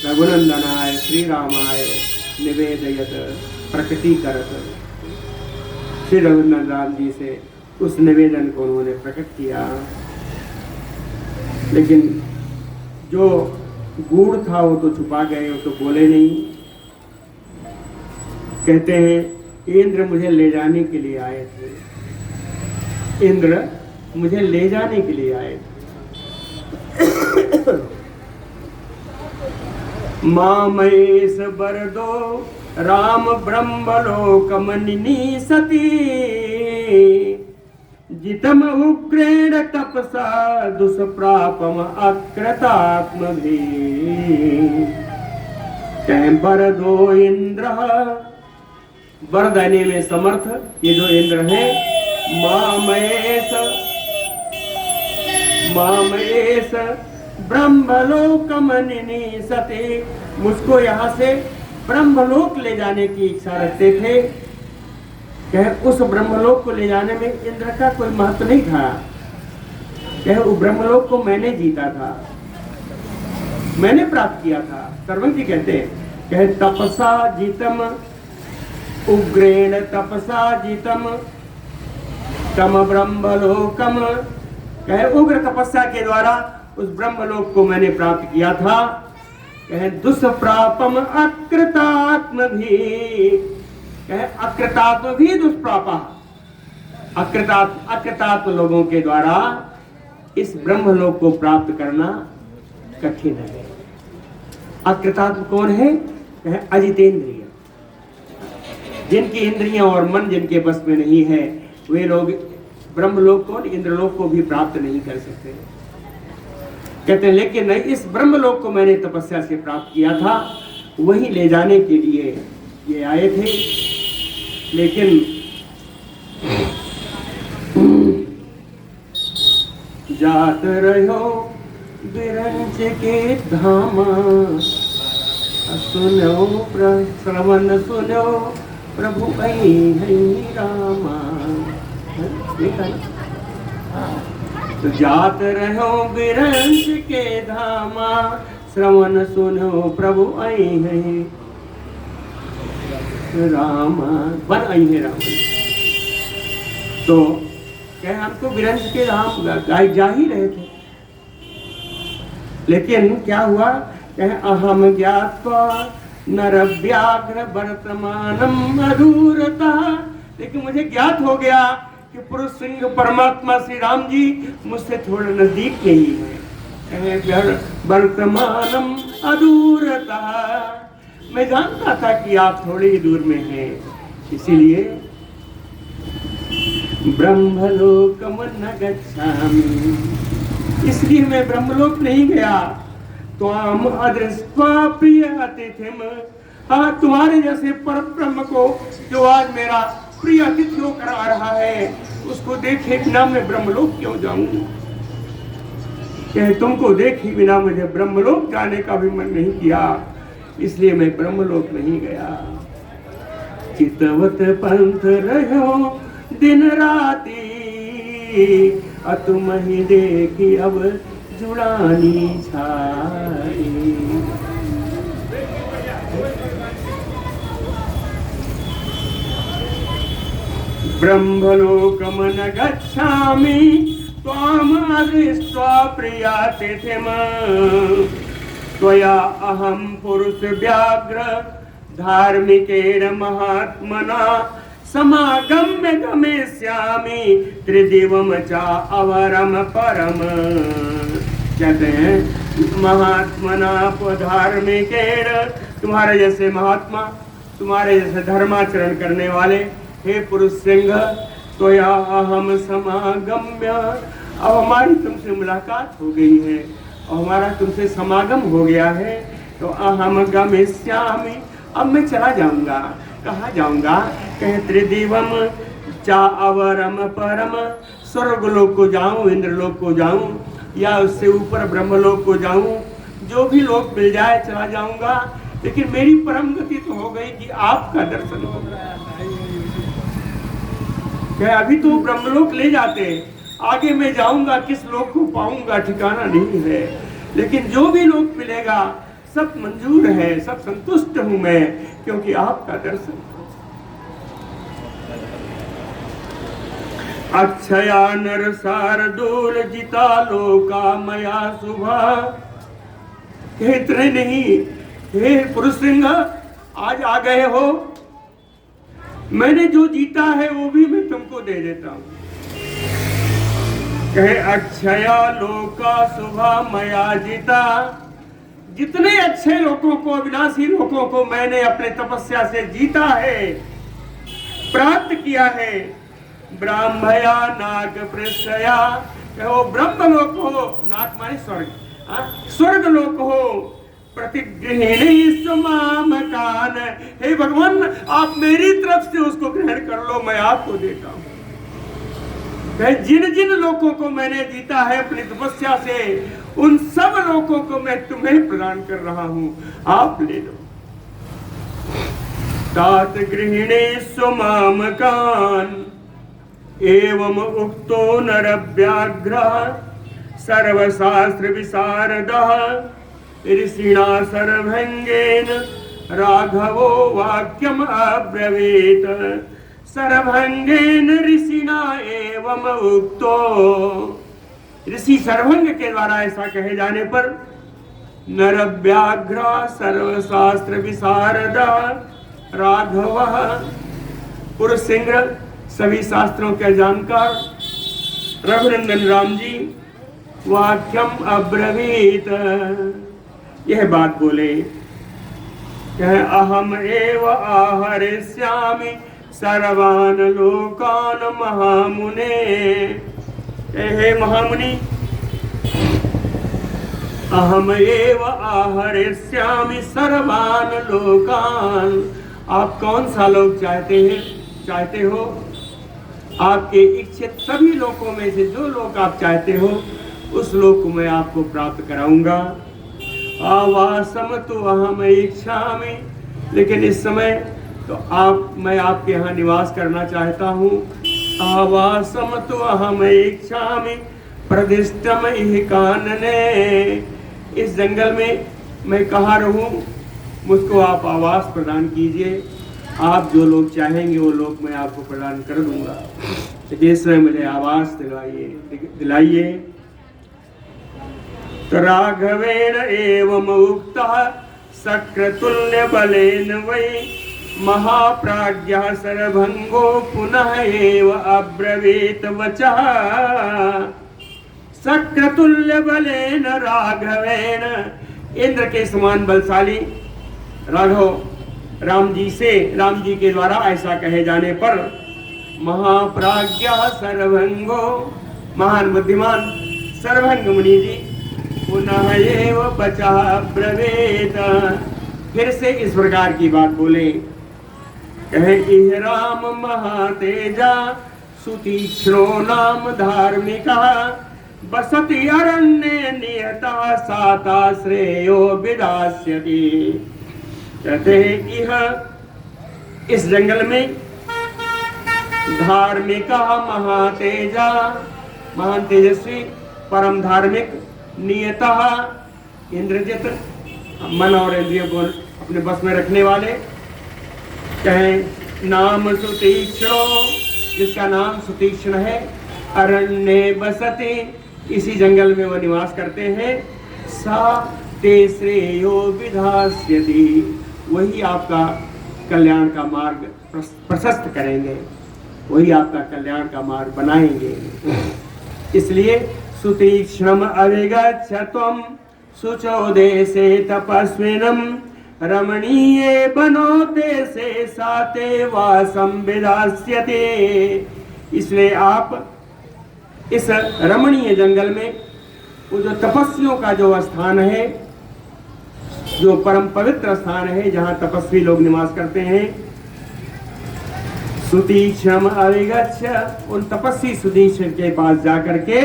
Speaker 1: रघुनंदनाय, श्री रामाय निवेदयत, प्रकटी करत, श्री रघुनंदन राम जी से उस निवेदन को उन्होंने प्रकट किया। लेकिन जो गूढ़ था वो तो छुपा गए, वो तो बोले नहीं। कहते हैं इंद्र मुझे ले जाने के लिए आए थे, इंद्र मुझे ले जाने के लिए आए थे। मामयेश बरदो राम ब्रह्मलोकमनिनी सती जितम उग्रेण तपसा दुष्प्रापम अकृतात्मभि। बरदो इंद्र, वर देने में समर्थ ये जो इंद्र है, मामयेश ब्रह्मलोकमनिनी सती, मुझको यहाँ से ब्रह्मलोक ले जाने की इच्छा रखते थे। कहे उस ब्रह्मलोक को ले जाने में इंद्र का कोई महत्व नहीं था। कहे उस ब्रह्मलोक को मैंने जीता था, मैंने प्राप्त किया था। सर्वज्ञ जी कहते हैं, कहे तपसा जीतम उग्रेण तपसा जीतम तम ब्रह्मलोकम। कहे उग्र तपस्या के द्वारा उस ब्रह्मलोक को मैंने प्राप्त किया था। कहे दुष्प्रापम अकृतात्म भी। कहे अकृतात्म भी दुष्प्रापा। अकृतात्म लोगों के द्वारा इस ब्रह्मलोक को प्राप्त करना कठिन है। अकृतात्म कौन है? कहे अजितेंद्रिय, जिनकी इंद्रियां और मन जिनके बस में नहीं है, वे लोग ब्रह्मलोक को, इंद्रलोक को भी प्राप्त नहीं कर सकते। कहते हैं लेकिन नहीं, इस ब्रह्मलोक को मैंने तपस्या से प्राप्त किया था, वहीं ले जाने के लिए ये आए थे। लेकिन जात रहो बिरंच के धाम, सुनो श्रवण सुनो प्रभु है रामा। तो जात रहो बिरंच के धामा, श्रवण सुनो प्रभु आई है रामा। बन आई है रामा। तो कहे हम तो बिरंच के धाम गाय जा ही रहे थे, लेकिन क्या हुआ? कहे अहम ज्ञात्वा नर व्याघ्र वर्तमानम अधूरता। लेकिन मुझे ज्ञात हो गया कि पुरुष सिंह परमात्मा श्री राम जी मुझसे थोड़े नजदीक नहीं है। कहे वर्तमानम अधूरता। मैं जानता था कि आप थोड़ी ही दूर में हैं, इसीलिए ब्रह्मलोकम न गच्छामि, इसलिए मैं ब्रह्मलोक नहीं गया। त्वाम अदृष्ट्वा प्रिय अतिथिम। हाँ, तुम्हारे जैसे पर ब्रह्म को जो आज मेरा प्रिय अतिथि होकर आ रहा है, उसको देखे बिना मैं ब्रह्मलोक क्यों जाऊं? तुमको देखे बिना मुझे ब्रह्मलोक जाने का भी मन नहीं किया, इसलिए मैं ब्रह्मलोक नहीं गया। चितवत पंथ रहो दिन राती, तुम ही देखी अब जुड़ानी छाई। ब्रह्मलोकम न गच्छामि त्वाम अदृष्ट्वा प्रियातिथिम। त्वया अहम पुरुष व्याघ्र धार्मिकेण महात्मना समागम्य गमिष्यामि त्रिदिवम चा अवरम परम। कहते हैं महात्मना धार्मिकेण, तुम्हारे जैसे महात्मा, तुम्हारे जैसे धर्माचरण करने वाले हे पुरुष सिंह, तो या अहम समागम्य। अब हमारी तुमसे मुलाकात हो गई है और हमारा तुमसे समागम हो गया है, तो अहम गमिष्यामि, अब मैं चला जाऊंगा। कहाँ जाऊंगा? कहे त्रिदिवम चा अवरम परम, स्वर्ग लोक को जाऊं, इंद्रलोक को जाऊं, या उससे ऊपर ब्रह्मलोक को जाऊं, जो भी लोक मिल जाए चला जाऊंगा। लेकिन मेरी परम गति तो हो गई कि आपका दर्शन हो गया। अभी तो ब्रह्मलोक ले जाते, आगे मैं जाऊंगा किस लोक को पाऊंगा ठिकाना नहीं है। लेकिन जो भी लोक मिलेगा सब मंजूर है, सब संतुष्ट हूं मैं, क्योंकि आपका दर्शन। अक्षया नर शार्दूल जिता लोका मया शुभा। इतने नहीं, हे पुरुष सिंह, आज आ गए हो, मैंने जो जीता है वो भी मैं तुमको दे देता हूं। कहे अक्षया लोका शुभा मया जीता। जितने अच्छे लोगों को, अविनाशी लोगों को मैंने अपने तपस्या से जीता है, प्राप्त किया है। ब्राह्मया नाग पृष्ठया, कहो ब्रह्मलोक हो, नाग माने स्वर्ग, स्वर्ग लोक हो, प्रतिगृहिणी समामकान। हे भगवान, आप मेरी तरफ से उसको ग्रहण कर लो, मैं आपको देता हूं। जिन जिन लोगों को मैंने जीता है अपनी तपस्या से, उन सब लोगों को मैं तुम्हें प्रदान कर रहा हूं, आप ले लो। तात गृहिणीषु मामकान् एवं उक्तो नरव्याघ्रः सर्वशास्त्र विशारदः ऋषिणा सर्वभङ्गेन राघवो वाक्यम अब्रवीत। सर्वभङ्गेन ऋषिणा एवं उक्तो, ऋषि सर्वभंग के द्वारा ऐसा कहे जाने पर नरव्याघ्र सर्वशास्त्र विशारद राघव पुरुषसिंह सभी शास्त्रों के जानकार रघुनंदन राम जी वाक्यम अब्रवीत यह बात बोले। अहम एव आहरिष्यामि सर्वान् लोकान् महामुने। हे महामुनि, अहम एव आहरिष्यामि सर्वान् लोकान्। आप कौन सा लोक चाहते हो? आपके इच्छित सभी लोकों में से जो लोक आप चाहते हो उस लोक को मैं आपको प्राप्त कराऊंगा। आवासम तो अहम इच्छामि, लेकिन इस समय तो मैं आपके यहाँ निवास करना चाहता हूँ। आवासम तो अहम इच्छामि प्रदिष्टम इह कानने, इस जंगल में मैं कहाँ रहूँ, मुझको आप आवास प्रदान कीजिए। आप जो लोग चाहेंगे वो लोग मैं आपको प्रदान कर दूंगा। तो जिसमें मुझे आवास दिलाइए। तो राघवेण एवं उक्तः शक्रतुल्य बलेन वै महाप्राज्ञः सर्वभंगो पुनः एव अब्रवीत वचः। शक्रतुल्य बलेन राघवेण, इंद्र के समान बलशाली राघव राम जी के द्वारा ऐसा कहे जाने पर महाप्राज्ञः सर्वभंगो, महान बुद्धिमान सर्वभंग मुनि जी पुनः एव वचः ब्रवीत, फिर से इस प्रकार की बात बोले। कहे इह राम महातेजा सुतीक्ष्णो नाम धार्मिका बसति अरण्ये नियता साता श्रेयो विदास्यति। कहते हैं कि इस जंगल में धार्मिका महातेजा, महान तेजस्वी परम धार्मिक नियता इंद्रजित, मन और इंद्रियों को अपने बस में रखने वाले। कहें नाम सुतीक्ष्णो, जिसका नाम सुतीक्ष्ण है, अरण्ये बसति, इसी जंगल में वो निवास करते हैं। सा ते श्रेयो विधास्यति, वही आपका कल्याण का मार्ग प्रशस्त करेंगे, वही आपका कल्याण का मार्ग बनाएंगे। इसलिए सुतीक्ष्णम अविगच्छत्वं शुचो देशे तपस्विनं रमणीये बनोते से साते वासं विदास्यते। इसलिए आप इस रमणीय जंगल में वो जो तपस्वियों का जो स्थान है, जो परम पवित्र स्थान है, जहाँ तपस्वी लोग निवास करते हैं, सुतीक्ष्णम अविगच्छ, उन तपस्वी सुतीक्ष्ण के पास जाकर के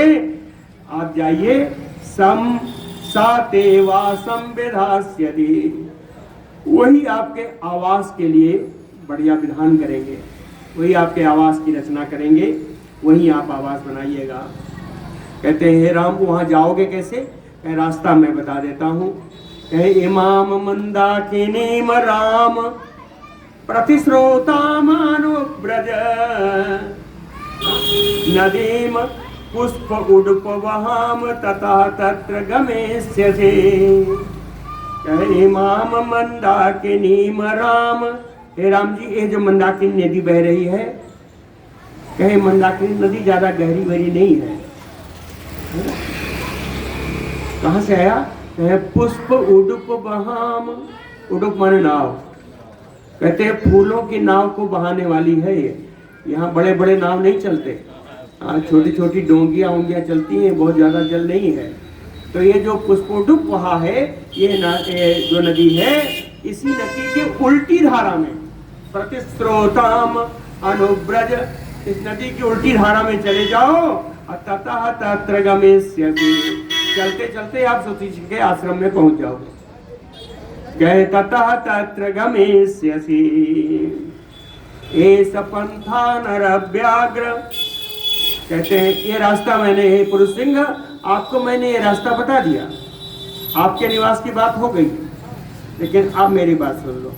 Speaker 1: आप जाइए। सम साते वासं विधास्यति, वही आपके आवास के लिए बढ़िया विधान करेंगे, वही आपके आवास की रचना करेंगे, वही आप आवास बनाइएगा। कहते हैं हे राम, वहाँ जाओगे कैसे? कहे रास्ता मैं बता देता हूँ। कहे इमाम मंदाकिनीम राम प्रतिश्रोतामानुव्रज नदीम पुष्प उडुप वहाम तथा तत्र गमेष्यसे। कहे इमाम मंदाकिनीम राम, हे राम जी, ये जो मंदाकिनी नदी बह रही है, कहे मंदाकिनी नदी ज्यादा गहरी भरी नहीं है। कहाँ से आया? कहे पुष्प उडुप बहाम, उडुप माने नाव, कहते हैं फूलों की नाव को बहाने वाली है ये। यहाँ बड़े बड़े नाव नहीं चलते, छोटी छोटी डोंगियाँ ओंगियाँ चलती हैं, बहुत ज़्यादा जल नहीं है। तो ये जो पुष्पोडुप वहाँ है, ये जो नदी है, इसी नदी के उल्टी धारा में प्रतिस्रोताम अनुव्रज, इस नदी की उल्टी धारा में चले जाओ। ततः तत्र गमेष्यति, चलते चलते आप सुतीक्ष्ण के आश्रम में पहुंच जाओगे। कह ततः तत्र गमिष्यसि एष पंथा नरव्याघ्र। कहते हैं ये रास्ता मैंने, हे पुरुष सिंह, आपको मैंने ये रास्ता बता दिया, आपके निवास की बात हो गई, लेकिन अब मेरी बात सुन लो।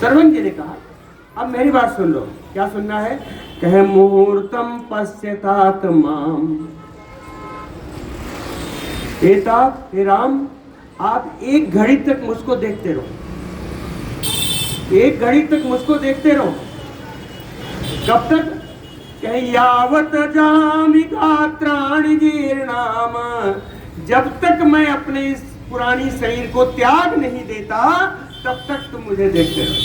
Speaker 1: सर्वंग जी ने कहा अब मेरी बात सुन लो। क्या सुनना है? कहे मुहूर्तम पश्यतात माम। हे राम, आप एक घड़ी तक मुझको देखते रहो, एक घड़ी तक मुझको देखते रहो। कब तक? कहे यावत जामि गात्राणि जीर्णाम। जब तक मैं अपने इस पुरानी शरीर को त्याग नहीं देता तब तक तुम मुझे देखते रहो।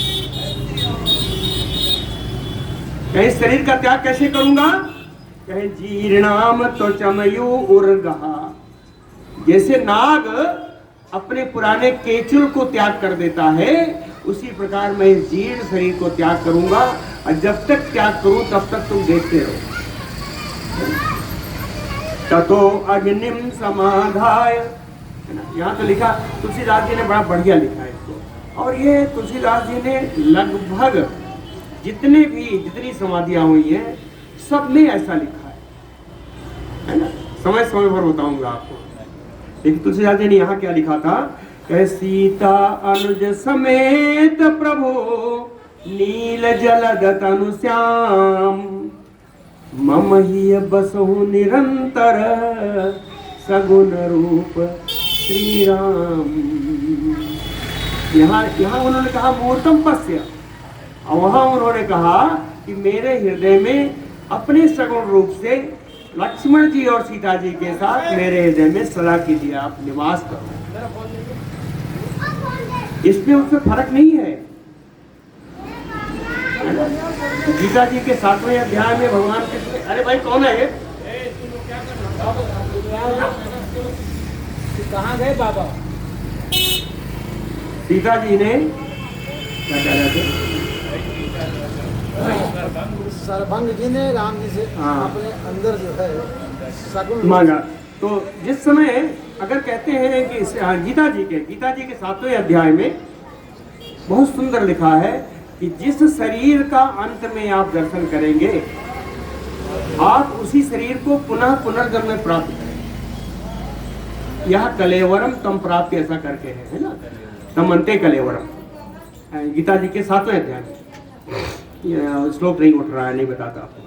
Speaker 1: कहे शरीर का त्याग कैसे करूंगा? कहे जीर्णाम त्वचमयो उर्गहा। जैसे नाग अपने पुराने केचुल को त्याग कर देता है, उसी प्रकार मैं इस जीर्ण शरीर को त्याग करूंगा, और जब तक त्याग करूं तब तक तुम देखते रहो। ततो अग्निम समाधाय। यहाँ तो लिखा, तुलसीदास जी ने बड़ा बढ़िया लिखा है इसको, और ये तुलसीदास जी ने लगभग जितनी समाधियां हुई हैं सब में ऐसा लिखा है ना। समय समय पर बताऊंगा आपको। लेकिन तुलसीदास जी ने यहाँ क्या लिखा था? सीता अनुज समेत प्रभु नील जलद तनु श्याम मम ही बसहु निरंतर सगुण रूप श्री राम। यहाँ उन्होंने कहा मूर्तम पश्य, और वहां उन्होंने कहा कि मेरे हृदय में अपने सगुण रूप से लक्ष्मण जी और सीता जी के साथ मेरे हृदय में सदा के लिए आप निवास करो। इसमें उसमें फर्क नहीं है। गीता जी के 7वें अध्याय में भगवान कृष्ण, अरे भाई कौन है ये?
Speaker 2: कहाँ गए बाबा?
Speaker 1: सीता जी ने क्या कह रहे थे?
Speaker 2: सरभंग जी ने राम जी से अपने अंदर जो है सगुण
Speaker 1: मांगा। तो जिस समय अगर कहते हैं कि गीता जी के 7वें अध्याय में बहुत सुंदर लिखा है कि जिस शरीर का अंत में आप दर्शन करेंगे, आप उसी शरीर को पुनः पुनर्जन्म में प्राप्त करेंगे। यह कलेवरम तम प्राप्त, ऐसा करके है ना, तम अंते कलेवरम, गीता जी के 7वें अध्याय में। श्लोक नहीं उठ रहा है, नहीं बताता आपको।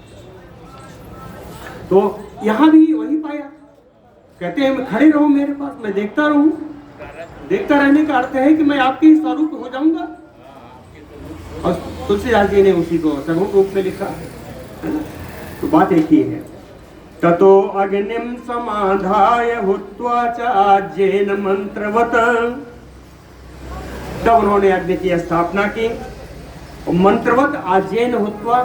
Speaker 1: तो यहां भी वही पाया। कहते हैं खड़े रहो मेरे पास, मैं देखता रहूं। देखता रहने का अर्थ है कि मैं आपके ही स्वरूप हो जाऊंगा। और तुलसीदास जी ने उसी को सगुण रूप में लिखा है ना। तो बात एक ही है। ततो अग्निम समाधाय हुत्वा च आज्येन मंत्रवत। तब उन्होंने अग्नि की स्थापना की और मंत्रवत आज्येन हुत्वा,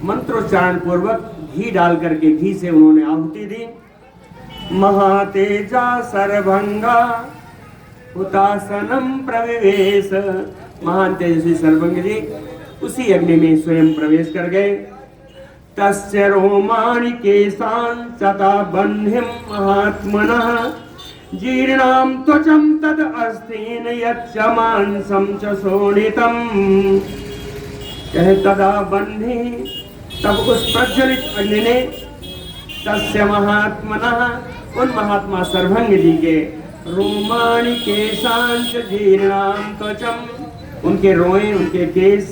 Speaker 1: मंत्रोच्चारण पूर्वक घी डाल करके घी से उन्होंने आहुति दी। महातेजा सर्वभंगा हुतासनम प्रविवेश। महान तेजस्वी सर्वभंग जी उसी अग्नि में स्वयं प्रवेश कर गए। तस्य रोमाणि केशान् चता बह्निं महात्मनः जीर्णां त्वचं तद अस्तीन यच्च मांसं च शोणितम्। कहे तदा बह्नि, तब उस प्रज्वलित अग्नि ने तस्य महात्मनः, उन महात्मा सर्वभंग जी के रोमाणि केशान् च जीर्णां त्वचं, उनके रोए, उनके केश,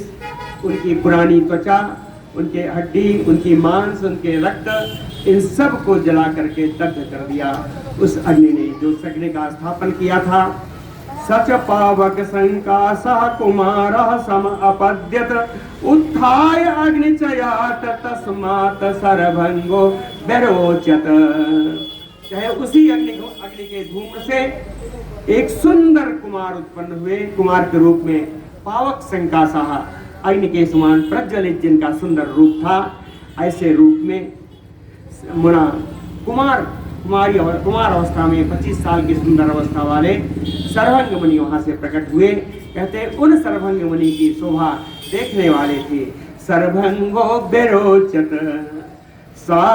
Speaker 1: उनकी पुरानी त्वचा, उनके हड्डी, उनकी मांस, उनके रक्त, इन सब को जला करके दग्ध कर दिया उस अग्नि ने, जो उस अग्नि का स्थापन किया था। सच पावक संकासः कुमारः सम अपद्यत उत्थाय अग्निचयात तस्मात् सर्वभंगो विरोचत। चाहे उसी अग्नि के धूम से एक सुंदर कुमार उत्पन्न हुए। कुमार के रूप में पावक संकासः, अग्नि के समान प्रज्वलित जिनका सुंदर रूप था, ऐसे रूप में मुना कुमार अवस्था में 25 साल की सुंदर अवस्था वाले सर्वभंग मुनि वहां से प्रकट हुए। कहते उन सर्वभंग मुनि की शोभा देखने वाले थे। सर्वभंगो विरोचत सा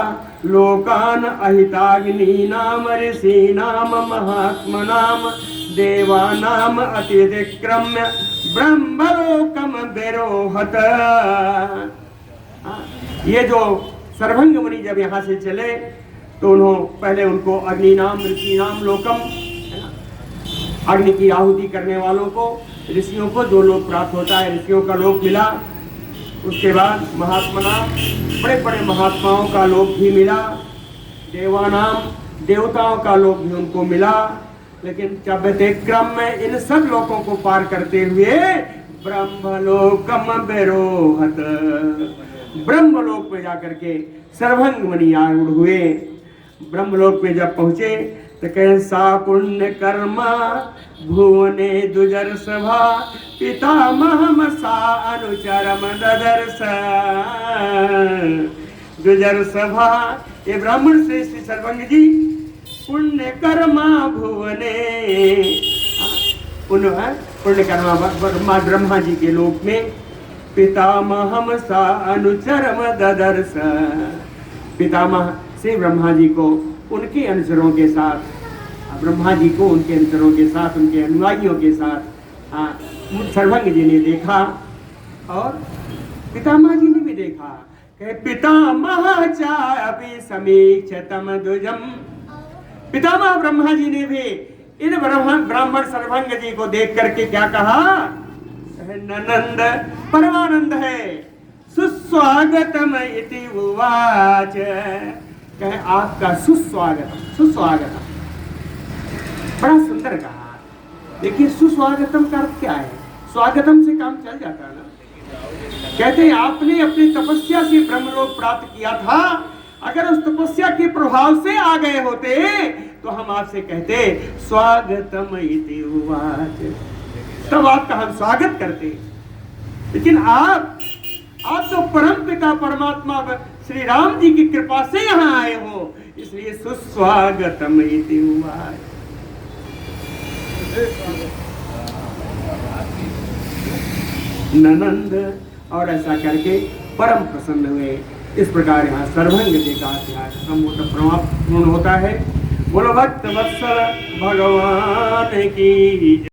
Speaker 1: लोकान अहिताग्नि नाम ऋषि नाम महात्मनाम देवानाम अतिक्रम्य ब्रह्मलोकम विरोहत। ये जो सर्वभंग मुनि जब यहाँ से चले तो उन्होंने पहले उनको अग्नि नाम ऋषि नाम लोकम, अग्नि की आहुति करने वालों को, ऋषियों को जो लोक प्राप्त होता है, ऋषियों का लोक मिला। उसके बाद महात्मा नाम, बड़े बड़े महात्माओं का लोक भी मिला। देवानाम, देवताओं का लोक भी उनको मिला। लेकिन चबते क्रम में इन सब लोकों को पार करते हुए ब्रह्मलोकम विरोहत, ब्रह्मलोक में जाकर के सर्वभंग मुनि आरूढ़ हुए। ब्रह्मलोक में जब पहुंचे तो कहे सा पुण्य कर्मा भुवने दुजर सभा पितामह सा अनुचरम ददर्श। दुजर सभा, ये ब्राह्मण श्रेष्ठ सर्वभंग जी पुण्य कर्मा भुवने, पुण्य कर्मा ब्रह्मा जी के लोक में पितामह सा अनुचरम ददर्श। पितामह से ब्रह्मा जी को उनके अनुचरों के साथ, ब्रह्मा जी को उनके अनुचरों के साथ, उनके अनुयायियों के साथ सर्वभंग जी ने देखा और पितामह जी ने भी देखा। कहे पितामह चापि समीक्षतम द्विजम, पितामह ब्रह्मा जी ने भी इन ब्राह्मण सर्वभंग जी को देख करके क्या कहा? ननंद परमानंद है, सुस्वागतम इति उवाच। कहे आपका सुस्वागतम, सुस्वागतम, बड़ा सुंदर कहा। देखिए सुस्वागतम का अर्थ क्या है? स्वागतम से काम चल जाता है ना। कहते हैं आपने अपनी तपस्या से ब्रह्मलोक प्राप्त किया था, अगर उस तपस्या के प्रभाव से आ गए होते तो हम आपसे कहते स्वागतम इति उवाच, तब आपका हम स्वागत करते। लेकिन आप तो परम पिता परमात्मा श्री राम जी की कृपा से यहाँ आए हो, इसलिए सुस्वागतम इति उवाच। ननंद और ऐसा करके परम प्रसन्न हुए। इस प्रकार यहाँ सर्वभंग जी का अध्याय पूर्ण होता है। बोलो भक्त वत्सल भगवान की।